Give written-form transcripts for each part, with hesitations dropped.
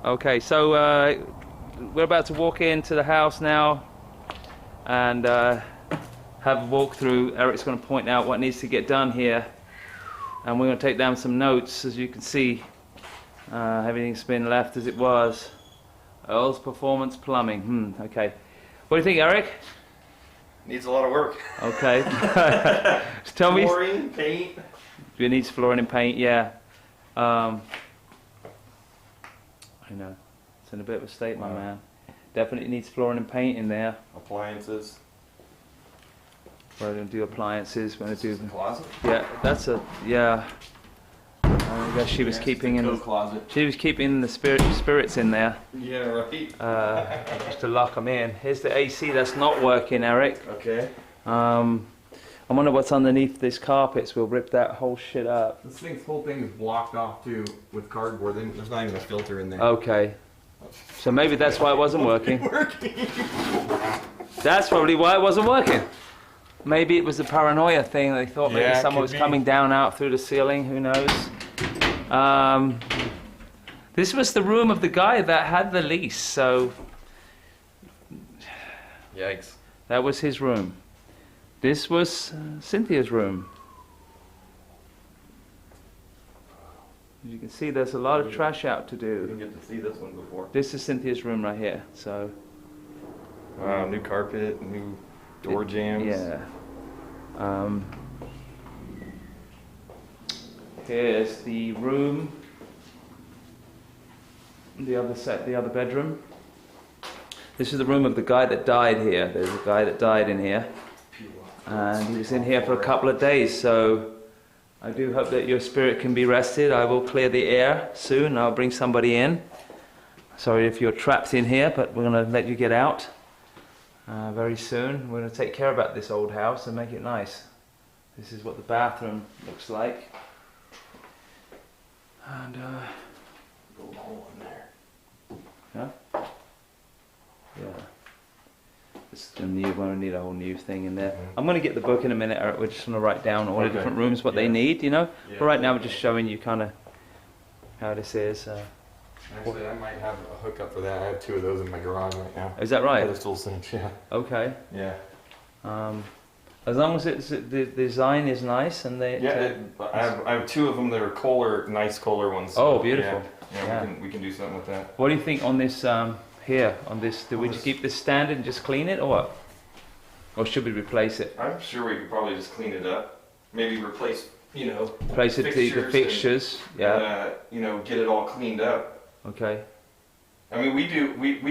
Okay, so we're about to walk into the house now and have a walk through. Eric's going to point out what needs to get done here, and we're going to take down some notes. As you can see, everything's been left as it was. Earl's Performance Plumbing. Okay. What do you think, Eric? Needs a lot of work. Okay. Tell me. Flooring, paint. It needs flooring and paint, yeah. I know. It's in a bit of a state, my man. Definitely needs flooring and paint in there. Appliances. We're going to do appliances. We're going to do the closet. Yeah, that's a I guess she was keeping in. Closet. She was keeping the spirits in there. Yeah, right. Just to lock them in. Here's the AC that's not working, Eric. Okay. I wonder what's underneath these carpets. We'll rip that whole shit up. This whole thing is blocked off too with cardboard. There's not even a filter in there. Okay. So maybe that's why it wasn't working. That's probably why it wasn't working. Maybe it was a paranoia thing. They thought maybe someone was coming down out through the ceiling. Who knows? This was the room of the guy that had the lease. So. Yikes. That was his room. This was Cynthia's room. As you can see, there's a lot of trash out to You do. didn't get to see this one before. This is Cynthia's room right here. So. Wow, new carpet, new door jams. Yeah. Here's the room. The other bedroom. This is the room of the guy that died here. There's a guy that died in here. And he was in here for a couple of days, so I do hope that your spirit can be rested. I will clear the air soon. I'll bring somebody in. Sorry if you're trapped in here, but we're going to let you get out very soon. We're going to take care about this old house and make it nice. This is what the bathroom looks like. And Little hole in there. yeah. You're going to need a whole new thing in there. Mm-hmm. I'm going to get the book in a minute, Eric. We're just going to write down all the different rooms, what they need, you know. Yeah. But right now we're just showing you kind of how this is. Actually, I might have a hookup for that. I have 2 of those in my garage right now. Is that right? Pedestal sinks, yeah. Okay. Yeah. As long as the design is nice and they. I have 2 of them that are nice Kohler ones. Oh, beautiful. Yeah. We can do something with that. What do you think on this here? On this, do we just keep this standard and just clean it, or what? Or should we replace it? I'm sure we could probably just clean it up. Maybe replace, Replace it to the fixtures. Yeah. And, get it all cleaned up. Okay. I mean, we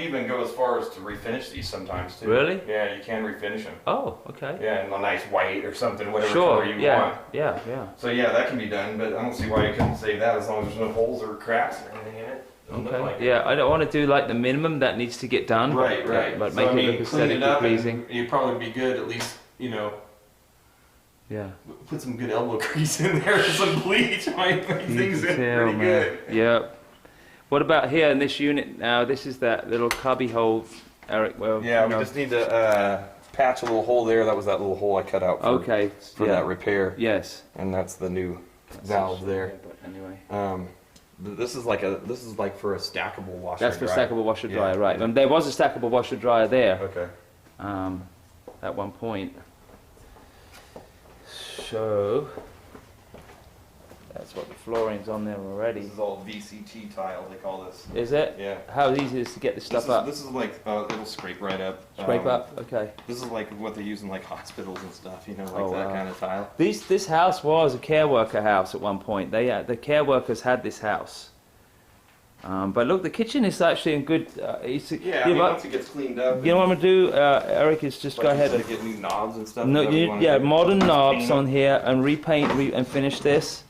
even go as far as to refinish these sometimes too. Really? Yeah, you can refinish them. Oh, okay. Yeah, in a nice white or something, whatever Sure. color you want. Yeah. So yeah, that can be done, but I don't see why you couldn't save that as long as there's no holes or cracks or anything in it. Doesn't look Okay. like it. Yeah, I don't want to do like the minimum that needs to get done. Right. But So, make I it mean, look clean aesthetically it up pleasing. and you'd probably be good at least, Yeah. put some good elbow grease in there, some bleach might make things in Detail, pretty good. Yeah. What about here in this unit now? This is that little cubby hole, Eric. Well, Yeah, we just need to patch a little hole there. That was that little hole I cut out for that repair. Yes. And that's the new valve there. But anyway. This is like for a stackable washer. That's for dryer. stackable washer Yeah. dryer, right? And there was a stackable washer dryer there Okay. at one point. So that's what the flooring's on there already. This is all VCT tile. They call this. Is it? Yeah. How easy is it to get this stuff up? This is like it'll scrape right up. Scrape up. Okay. This is like what they use in like hospitals and stuff. Like Oh, that wow. kind of tile. This house was a care worker house at one point. The care workers had this house. But look, the kitchen is actually in good. Once it gets cleaned up. You know what I'm gonna do, Eric? Is just go ahead and and get new knobs and stuff. no, is that what you wanna yeah, do? modern Just knobs paint on them? here and repaint and finish this.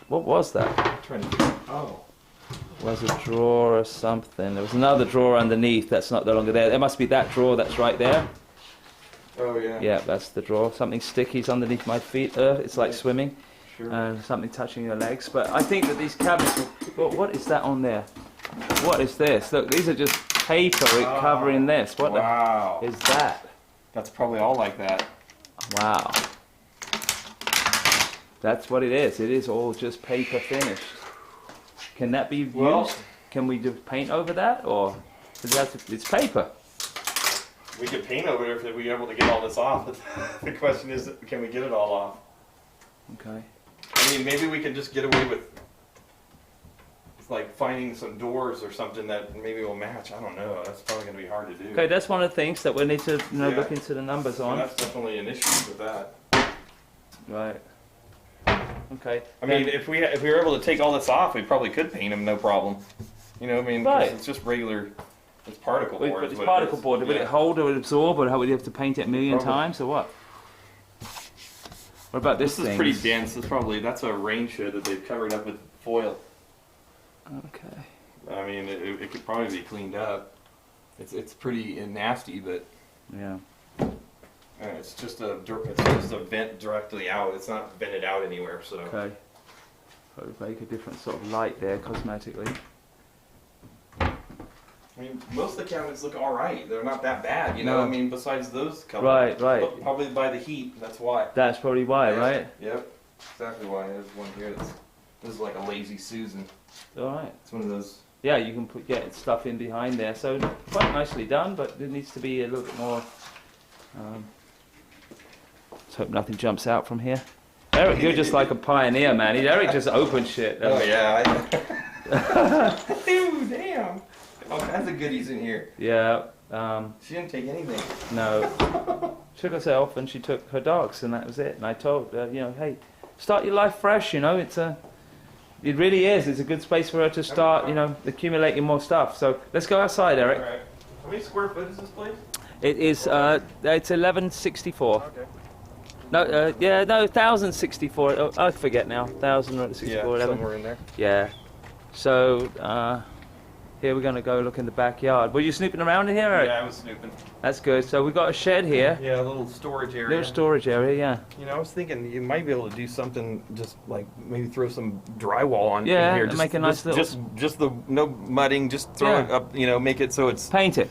What was that? Oh. Was a drawer or something? There was another drawer underneath that's not no longer there. There must be that drawer that's right there. Oh yeah. Yeah, that's the drawer. Something sticky's underneath my feet. It's like swimming. Sure. And something touching your legs. But I think that these cabinets what is that on there? What is this? Look, these are just paper covering this. What wow. the is that? That's probably all like that. Wow. That's what it is. It is all just paper finished. Can that be used? Well, can we just paint over that, or it's paper? We could paint over it if we were able to get all this off. The question is, can we get it all off? Okay. I mean, maybe we can just get away with like finding some doors or something that maybe will match. I don't know. That's probably going to be hard to do. Okay, that's one of the things that we need to Yeah. look into the numbers So on. that's definitely an issue with that. Right. Okay. I mean, if we were able to take all this off, we probably could paint them, no problem. You know, what I mean, 'cause Right. it's just regular. It's particle board. But is it's what particle is. board. Will Yeah. it hold or absorb, or how would you have to paint it a million Probably. times, or what? What about this This is thing? pretty dense. That's a rain shed that they've covered up with foil. Okay. I mean, it could probably be cleaned up. It's pretty nasty, but Yeah. it's just a vent directly out. It's not vented out anywhere. So Okay. Probably make a different sort of light there, cosmetically. I mean, most of the cabinets look all right. They're not that bad, you know. No. I mean, besides those couple. Right, right. But probably by the heat. That's why. That's probably why, Yeah. right? Yep. Exactly why. There's one here. This is like a lazy Susan. All right. It's one of those. Yeah, you can get stuff in behind there. So quite nicely done, but it needs to be a little bit more. Let's hope nothing jumps out from here. Eric, you're just like a pioneer, man. Eric just opened shit. Oh yeah. Ew, damn. All kinds of goodies in here. Yeah. She didn't take anything. No. She took herself and she took her dogs, and that was it. And I told her, hey, start your life fresh. It really is. It's a good space for her to start, accumulating more stuff. So let's go outside, Eric. All right. How many square foot is this place? It is. It's 1164. Okay. No, 1064. Oh, I forget now. 1064. 11. somewhere in there. Yeah. So here we're going to go look in the backyard. Were you snooping around in here, Eric? Yeah, I was snooping. That's good. So we've got a shed here. Yeah, a little storage area. Little storage area, yeah. You know, I was thinking you might be able to do something, just like maybe throw some drywall on Yeah, in here. and Just, make a nice little- just the no mudding. Just throw it Yeah. up. Make it so it's Paint it.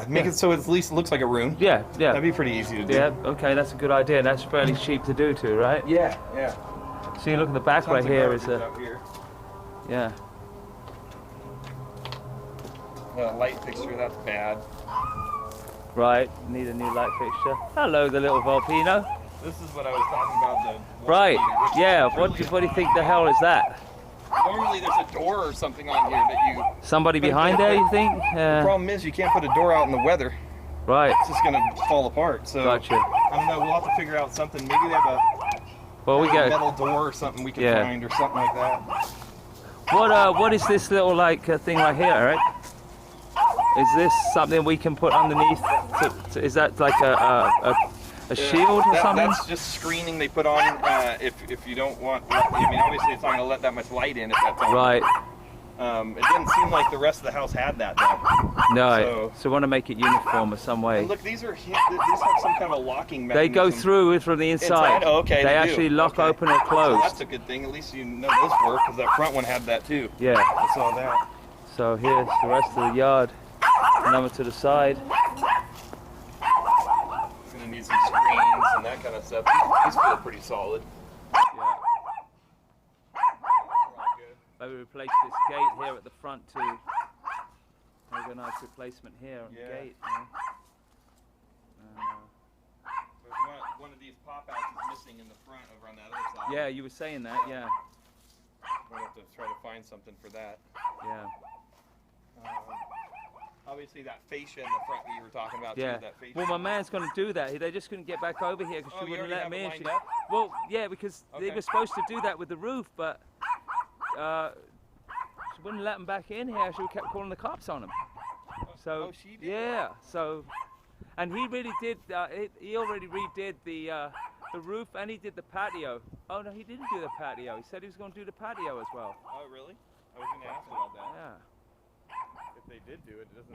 make it so it at least looks like a room. Yeah, yeah. That'd be pretty easy to do. Yeah, okay, that's a good idea. That's fairly cheap to do too, right? Yeah, yeah. So you look at the back right Tons of here is garbage a, out here. yeah. Light fixture, that's bad. Right, need a new light fixture. Hello, the little Volpino. This is what I was talking about. The Right, water heater, yeah, which is what do you think the hell is that? Normally there's a door or something on here that you... Somebody behind there, you think? The problem is you can't put a door out in the weather. Right, It's just gonna fall apart. So gotcha. I don't know. We'll have to figure out something. Maybe they have Well, we a got, metal door or something we can Yeah. find or something like that. what is this little thing right here, Eric? Is this something we can put underneath? Is that like a shield or something? That's just screening they put on if you don't want. I mean, obviously it's not gonna let that much light in if that's on. Right, It didn't seem like the rest of the house had that though. no. So we want to make it uniform in some way. And look, these have some kind of a locking They mechanism. go through it from the inside. Oh, okay. They do. actually lock Okay. open and So close. that's a good thing. At least you know those work because that front one had that too. Yeah. I saw that. So here's the rest of the yard. And over to the side. Gonna need some screens and that kind of stuff. These feel pretty solid. Yeah. Maybe replace this gate here at the front too. Maybe a nice replacement here on Yeah. the gate. But one of these pop outs is missing in the front over on that other side. Yeah, you were saying that, yeah. We'll have to try to find something for that. Yeah. Obviously that fascia in the front that you were talking about Yeah. too. That fascia. Well, my man's going to do that. They just couldn't get back over here because Oh, she you wouldn't already let have me it in. lined up? Well, yeah, because they Okay. were supposed to do that with the roof, but she wouldn't let them back in here. She kept calling the cops on them. So Oh, she did? yeah, so and he really did. He already redid the roof and he did the patio. Oh no, he didn't do the patio. He said he was going to do the patio as well. Oh really? I was gonna ask about that. Yeah, If they did do it, doesn't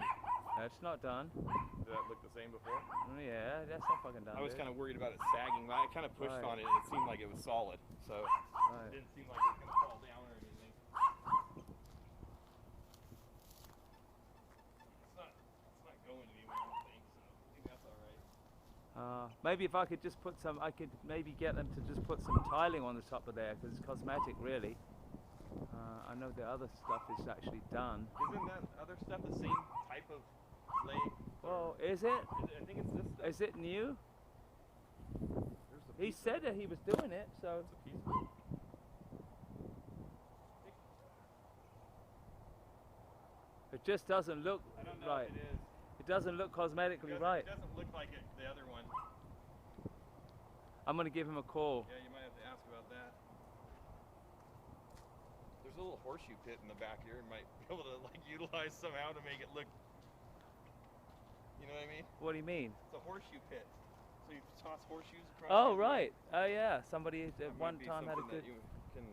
that's not done. that look the same before? Oh, yeah, that's not fucking done. I was dude. kind of worried about it sagging, but I kind of pushed Right. on it and it seemed like it was solid. So it Right. didn't seem like it was gonna fall down or anything. It's not going anywhere, I don't think. So I think that's all right. Maybe if I could just put some, I could maybe get them to just put some tiling on the top of there because it's cosmetic, really. I I know the other stuff is actually done. Isn't that other stuff the same type of leg? Well, is it? I think it's this stuff. Is it new? There's a He piece said that he was doing it, so. It's a piece of it. It just doesn't look I don't know right. if it is. It doesn't look cosmetically right. It doesn't look like it, the other one. I'm gonna give him a call. Yeah, you might have to ask about that. There's a little horseshoe pit in the back here. You might be able to like utilize somehow to make it look. You know what I mean? What do you mean? It's a horseshoe pit. So you toss horseshoes across. Oh right. Oh yeah. Somebody That at one might be time had a something good. that you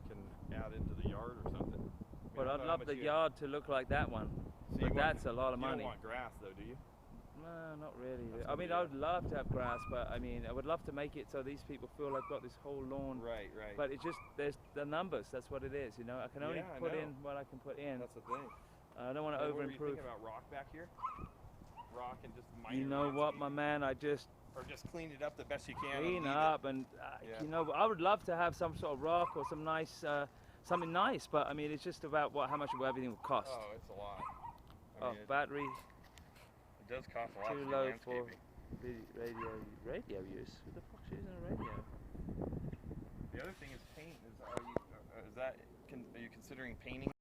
can add into the yard or something. I mean, But I I'd don't know how love much the you- yard to look like that one. So you But want- that's a lot of You money. don't want grass though, do you? No, not really. That's I gonna mean, be I a- would love to have grass, but I mean, I would love to make it so these people feel I've got this whole lawn. Right. But it's just there's the numbers. That's what it is. You know, I can only Yeah, I put know. in what I can put in. That's the thing. I don't want to What over were you improve. thinking about rock back here? Rock and just minor You know what, my landscaping? man? I just Or just clean it up the best you can. and clean leave up it. and Yeah. you know, I would love to have some sort of rock or some nice something nice. But I mean, it's just about how much everything will cost. Oh, it's a lot. Oh, It battery does cost a lot too for low landscaping. for radio use. Who the fuck's using a radio? The other thing is paint. Are you considering painting?